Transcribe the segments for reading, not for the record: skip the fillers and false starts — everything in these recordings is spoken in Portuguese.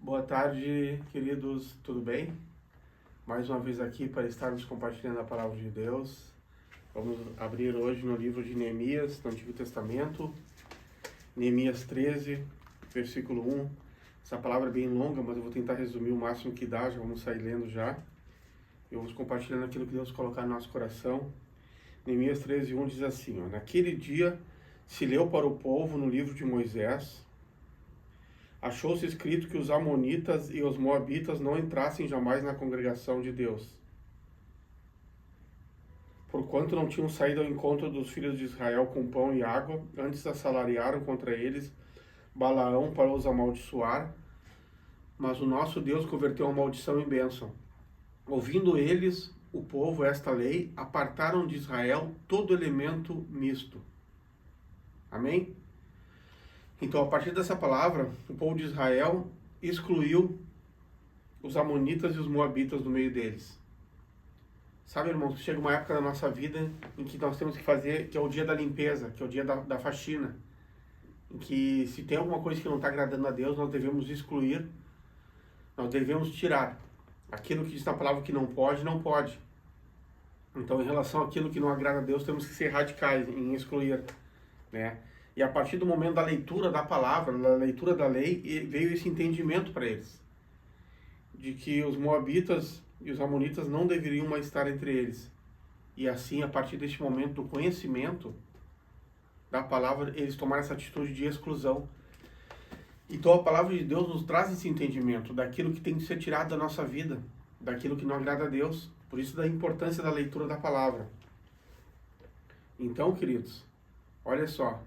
Boa tarde, queridos, tudo bem? Mais uma vez aqui para estarmos compartilhando a palavra de Deus. Vamos abrir hoje no livro de Neemias, no Antigo Testamento, Neemias 13, versículo 1. Essa palavra é bem longa, mas eu vou tentar resumir o máximo que dá, já vamos sair lendo já. E vamos compartilhando aquilo que Deus colocar no nosso coração. Neemias 13, 1 diz assim, naquele dia se leu para o povo no livro de Moisés. Achou-se escrito que os amonitas e os moabitas não entrassem jamais na congregação de Deus, porquanto não tinham saído ao encontro dos filhos de Israel com pão e água, antes assalariaram contra eles Balaão para os amaldiçoar, mas o nosso Deus converteu a maldição em bênção. Ouvindo eles, o povo, esta lei, apartaram de Israel todo elemento misto. Amém? Então, a partir dessa palavra, o povo de Israel excluiu os amonitas e os moabitas do meio deles. Sabe, irmãos, chega uma época da nossa vida em que nós temos que fazer, que é o dia da limpeza, que é o dia da faxina, em que se tem alguma coisa que não está agradando a Deus, nós devemos excluir, nós devemos tirar. Aquilo que diz na palavra que não pode, não pode. Então, em relação àquilo que não agrada a Deus, temos que ser radicais em excluir, né? E a partir do momento da leitura da palavra, da leitura da lei, veio esse entendimento para eles, de que os moabitas e os amonitas não deveriam mais estar entre eles. E assim, a partir deste momento do conhecimento da palavra, eles tomaram essa atitude de exclusão. Então a palavra de Deus nos traz esse entendimento daquilo que tem que ser tirado da nossa vida, daquilo que não agrada a Deus. Por isso da importância da leitura da palavra. Então, queridos, olha só.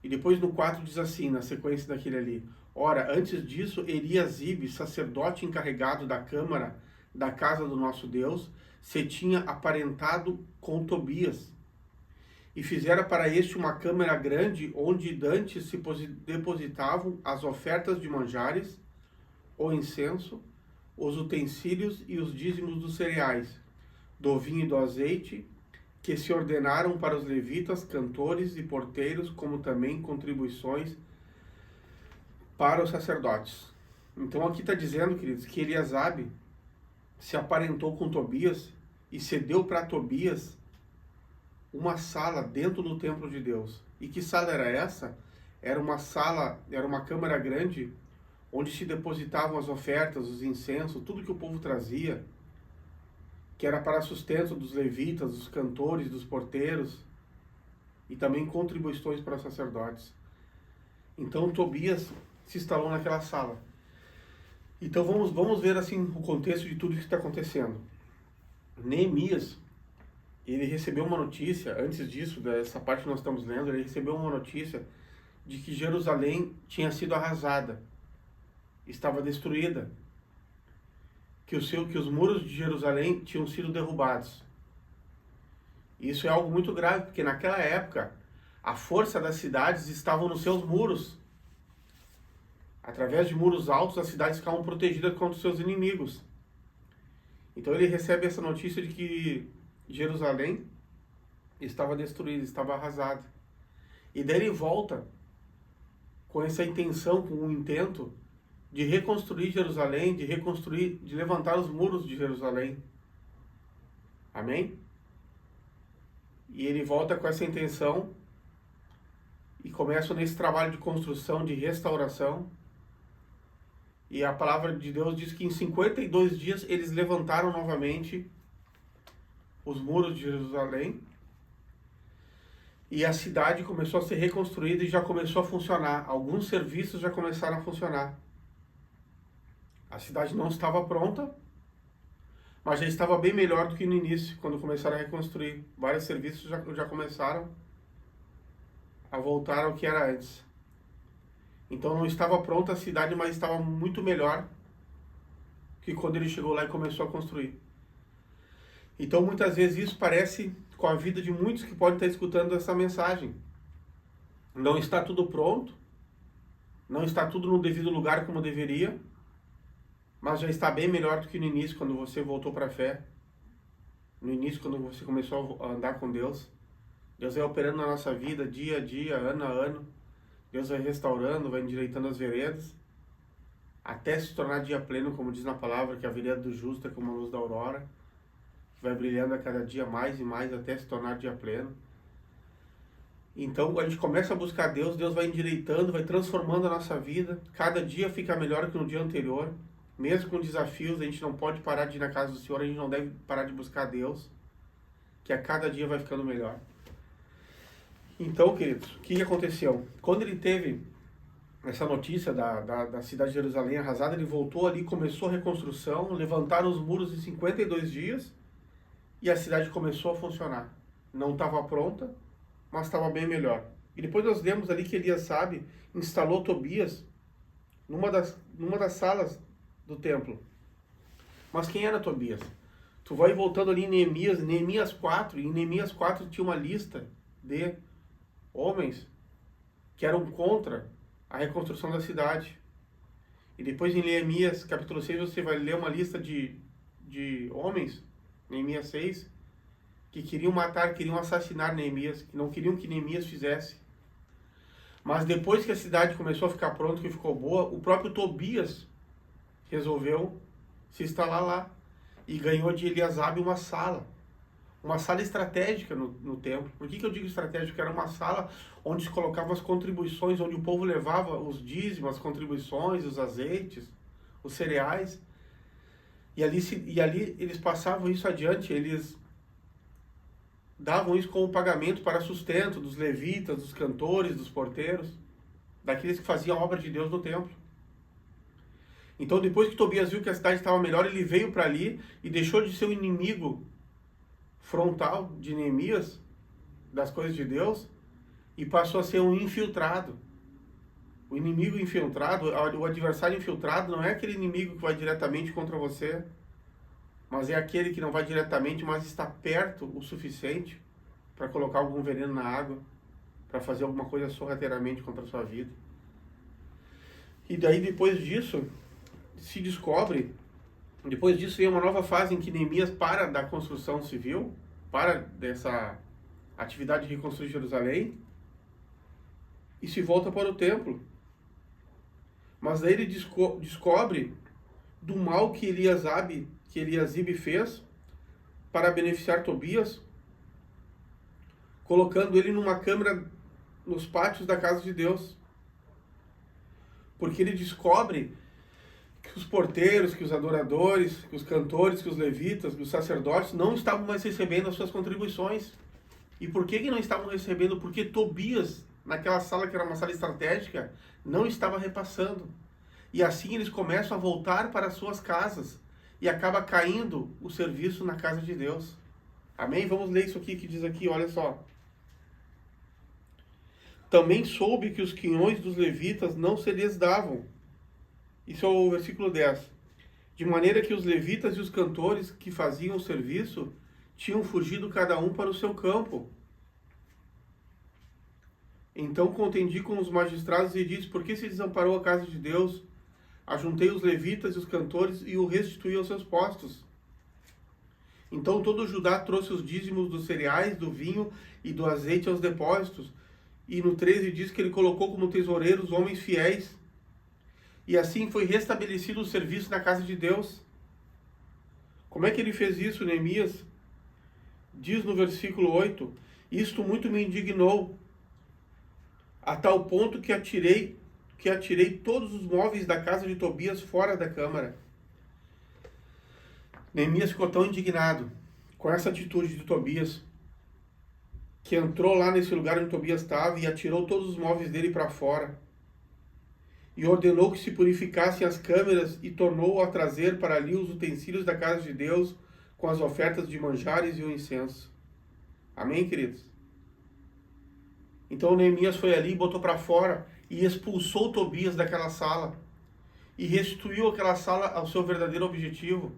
E depois no 4 diz assim, na sequência daquele ali. Ora, antes disso, Eliasibe, sacerdote encarregado da câmara da casa do nosso Deus, se tinha aparentado com Tobias. E fizera para este uma câmara grande, onde dantes se depositavam as ofertas de manjares, o incenso, os utensílios e os dízimos dos cereais, do vinho e do azeite, que se ordenaram para os levitas, cantores e porteiros, como também contribuições para os sacerdotes. Então aqui está dizendo, queridos, que Eliasabe se aparentou com Tobias e cedeu para Tobias uma sala dentro do templo de Deus. E que sala era essa? Era uma sala, era uma câmara grande, onde se depositavam as ofertas, os incensos, tudo que o povo trazia, que era para sustento dos levitas, dos cantores, dos porteiros, e também contribuições para os sacerdotes. Então Tobias se instalou naquela sala. Então vamos ver assim o contexto de tudo que está acontecendo. Neemias, ele recebeu uma notícia, antes disso, dessa parte que nós estamos lendo, ele recebeu uma notícia de que Jerusalém tinha sido arrasada, estava destruída, que os muros de Jerusalém tinham sido derrubados. Isso é algo muito grave, porque naquela época a força das cidades estavam nos seus muros. Através de muros altos, as cidades ficavam protegidas contra os seus inimigos. Então ele recebe essa notícia de que Jerusalém estava destruída, estava arrasada. E daí ele volta com essa intenção, com o intento de reconstruir Jerusalém, de levantar os muros de Jerusalém. Amém? E ele volta com essa intenção e começa nesse trabalho de construção, de restauração. E a palavra de Deus diz que em 52 dias eles levantaram novamente os muros de Jerusalém. E a cidade começou a ser reconstruída e já começou a funcionar. Alguns serviços já começaram a funcionar. A cidade não estava pronta, mas já estava bem melhor do que no início, quando começaram a reconstruir. Vários serviços já começaram a voltar ao que era antes. Então não estava pronta a cidade, mas estava muito melhor que quando ele chegou lá e começou a construir. Então muitas vezes isso parece com a vida de muitos que podem estar escutando essa mensagem. Não está tudo pronto, não está tudo no devido lugar como deveria, mas já está bem melhor do que no início, quando você voltou para a fé. No início, quando você começou a andar com Deus. Deus vai operando na nossa vida, dia a dia, ano a ano. Deus vai restaurando, vai endireitando as veredas. até se tornar dia pleno, como diz na palavra, que a vereda do justo é como a luz da aurora, que vai brilhando a cada dia mais e mais até se tornar dia pleno. Então a gente começa a buscar Deus, Deus vai endireitando, vai transformando a nossa vida, cada dia fica melhor que no dia anterior, mesmo com desafios, a gente não pode parar de ir na casa do Senhor, a gente não deve parar de buscar Deus, que a cada dia vai ficando melhor. Então, queridos, o que aconteceu? Quando ele teve essa notícia da cidade de Jerusalém arrasada, ele voltou ali, começou a reconstrução, levantaram os muros em 52 dias e a cidade começou a funcionar. Não estava pronta, mas estava bem melhor. E depois nós lemos ali que Eliasabe instalou Tobias numa das salas do templo. Mas quem era Tobias? Tu vai voltando ali em Neemias 4, e em Neemias 4 tinha uma lista de homens que eram contra a reconstrução da cidade. E depois em Neemias capítulo 6 você vai ler uma lista de homens, Neemias 6, que queriam matar, queriam assassinar Neemias, que não queriam que Neemias fizesse. Mas depois que a cidade começou a ficar pronta, que ficou boa, o próprio Tobias resolveu se instalar lá e ganhou de Eliasabe uma sala estratégica no templo. Por que eu digo estratégica? Era uma sala onde se colocavam as contribuições, onde o povo levava os dízimos, as contribuições, os azeites, os cereais, e ali eles passavam isso adiante, eles davam isso como pagamento para sustento dos levitas, dos cantores, dos porteiros, daqueles que faziam a obra de Deus no templo. Então, depois que Tobias viu que a cidade estava melhor, ele veio para ali e deixou de ser o inimigo frontal de Neemias, das coisas de Deus, e passou a ser um infiltrado. O inimigo infiltrado, o adversário infiltrado, não é aquele inimigo que vai diretamente contra você, mas é aquele que não vai diretamente, mas está perto o suficiente para colocar algum veneno na água, para fazer alguma coisa sorrateiramente contra a sua vida. E daí, depois disso, se descobre, depois disso vem uma nova fase em que Neemias para da construção civil, para dessa atividade de reconstruir Jerusalém, e se volta para o templo. Mas daí ele descobre do mal que Eliasabe fez para beneficiar Tobias, colocando ele numa câmara nos pátios da casa de Deus. Porque ele descobre que os porteiros, que os adoradores, que os cantores, que os levitas, que os sacerdotes não estavam mais recebendo as suas contribuições. E por que não estavam recebendo? Porque Tobias, naquela sala que era uma sala estratégica, não estava repassando. E assim eles começam a voltar para as suas casas. E acaba caindo o serviço na casa de Deus. Amém? Vamos ler isso aqui que diz aqui, olha só. Também soube que os quinhões dos levitas não se lhes davam. Isso é o versículo 10. De maneira que os levitas e os cantores que faziam o serviço tinham fugido cada um para o seu campo. Então contendi com os magistrados e disse: por que se desamparou a casa de Deus? Ajuntei os levitas e os cantores e o restituí aos seus postos. Então todo Judá trouxe os dízimos dos cereais, do vinho e do azeite aos depósitos. E no 13 diz que ele colocou como tesoureiros homens fiéis. E assim foi restabelecido o serviço na casa de Deus. Como é que ele fez isso, Neemias? Diz no versículo 8: isto muito me indignou, a tal ponto que atirei todos os móveis da casa de Tobias fora da câmara. Neemias ficou tão indignado com essa atitude de Tobias, que entrou lá nesse lugar onde Tobias estava e atirou todos os móveis dele para fora. E ordenou que se purificassem as câmeras e tornou a trazer para ali os utensílios da casa de Deus com as ofertas de manjares e o incenso. Amém, queridos? Então Neemias foi ali e botou para fora e expulsou Tobias daquela sala e restituiu aquela sala ao seu verdadeiro objetivo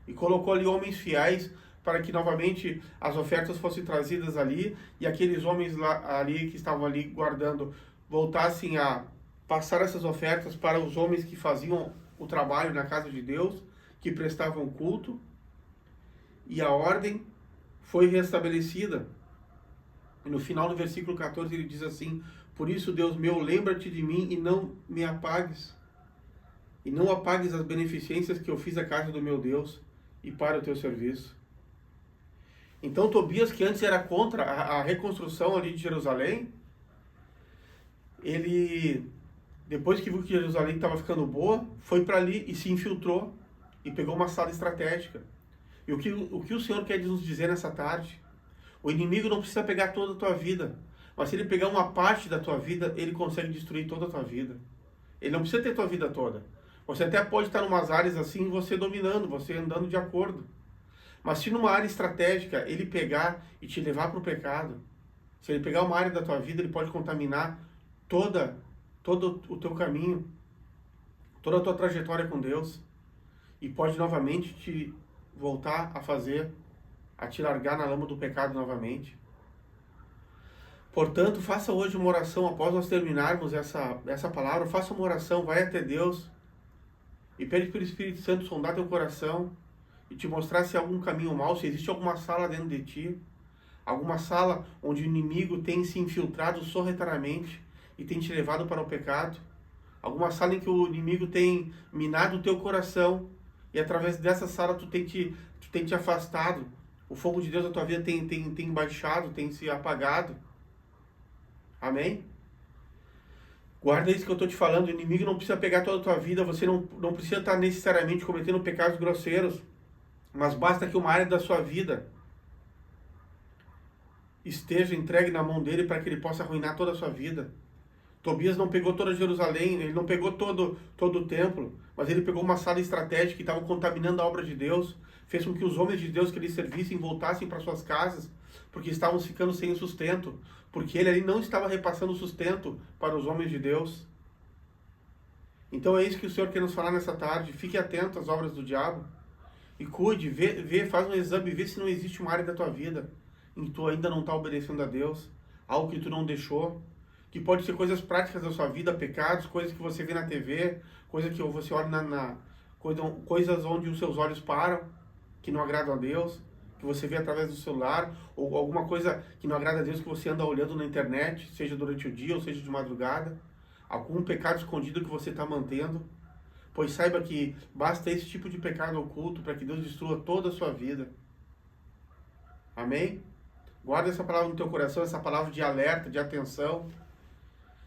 e colocou ali homens fiéis para que novamente as ofertas fossem trazidas ali e aqueles homens lá, ali que estavam ali guardando voltassem a passar essas ofertas para os homens que faziam o trabalho na casa de Deus, que prestavam culto, e a ordem foi restabelecida. E no final do versículo 14 ele diz assim: por isso, Deus meu, lembra-te de mim e não me apagues. e não apagues as beneficências que eu fiz à casa do meu Deus e para o teu serviço. Então Tobias, que antes era contra a reconstrução ali de Jerusalém, ele, depois que viu que Jerusalém estava ficando boa, foi para ali e se infiltrou e pegou uma sala estratégica. E o que o Senhor quer nos dizer nessa tarde? O inimigo não precisa pegar toda a tua vida, mas se ele pegar uma parte da tua vida, ele consegue destruir toda a tua vida. Ele não precisa ter a tua vida toda. Você até pode estar em umas áreas assim, você dominando, você andando de acordo. Mas se numa área estratégica ele pegar e te levar para o pecado, se ele pegar uma área da tua vida, ele pode contaminar todo o teu caminho, toda a tua trajetória com Deus, e pode novamente te voltar a te largar na lama do pecado novamente. Portanto, faça hoje uma oração, após nós terminarmos essa palavra, faça uma oração, vai até Deus e pede para o Espírito Santo sondar teu coração e te mostrar se há algum caminho mau, se existe alguma sala dentro de ti, alguma sala onde o inimigo tem se infiltrado sorrateiramente e tem te levado para o pecado, alguma sala em que o inimigo tem minado o teu coração e através dessa sala tu tem te afastado, o fogo de Deus na tua vida tem baixado, tem se apagado. Amém? Guarda isso que eu estou te falando, o inimigo não precisa pegar toda a tua vida, você não precisa estar necessariamente cometendo pecados grosseiros, mas basta que uma área da sua vida esteja entregue na mão dele para que ele possa arruinar toda a sua vida. Tobias não pegou toda Jerusalém, ele não pegou todo o templo, mas ele pegou uma sala estratégica que estava contaminando a obra de Deus, fez com que os homens de Deus que lhe servissem voltassem para suas casas, porque estavam ficando sem sustento, porque ele ali não estava repassando sustento para os homens de Deus. Então é isso que o Senhor quer nos falar nessa tarde. Fique atento às obras do diabo e cuide, faz um exame, vê se não existe uma área da tua vida em que tu ainda não está obedecendo a Deus, algo que tu não deixou, que pode ser coisas práticas da sua vida, pecados, coisas que você vê na TV, coisas que você olha coisas onde os seus olhos param, que não agradam a Deus, que você vê através do celular, ou alguma coisa que não agrada a Deus que você anda olhando na internet, seja durante o dia ou seja de madrugada, algum pecado escondido que você está mantendo, pois saiba que basta esse tipo de pecado oculto para que Deus destrua toda a sua vida. Amém? Guarda essa palavra no teu coração, essa palavra de alerta, de atenção,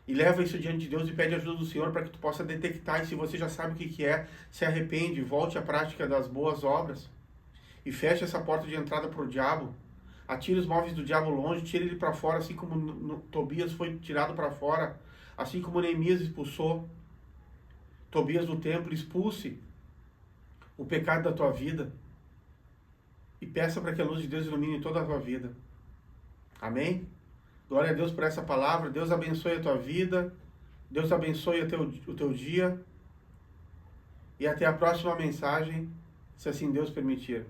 e leva isso diante de Deus e pede ajuda do Senhor para que tu possa detectar, e se você já sabe o que é, se arrepende, volte à prática das boas obras, e feche essa porta de entrada para o diabo, atire os móveis do diabo longe, tire ele para fora, assim como Tobias foi tirado para fora, assim como Neemias expulsou Tobias do templo, expulse o pecado da tua vida, e peça para que a luz de Deus ilumine toda a tua vida. Amém? Glória a Deus por essa palavra. Deus abençoe a tua vida. Deus abençoe o teu dia. E até a próxima mensagem, se assim Deus permitir.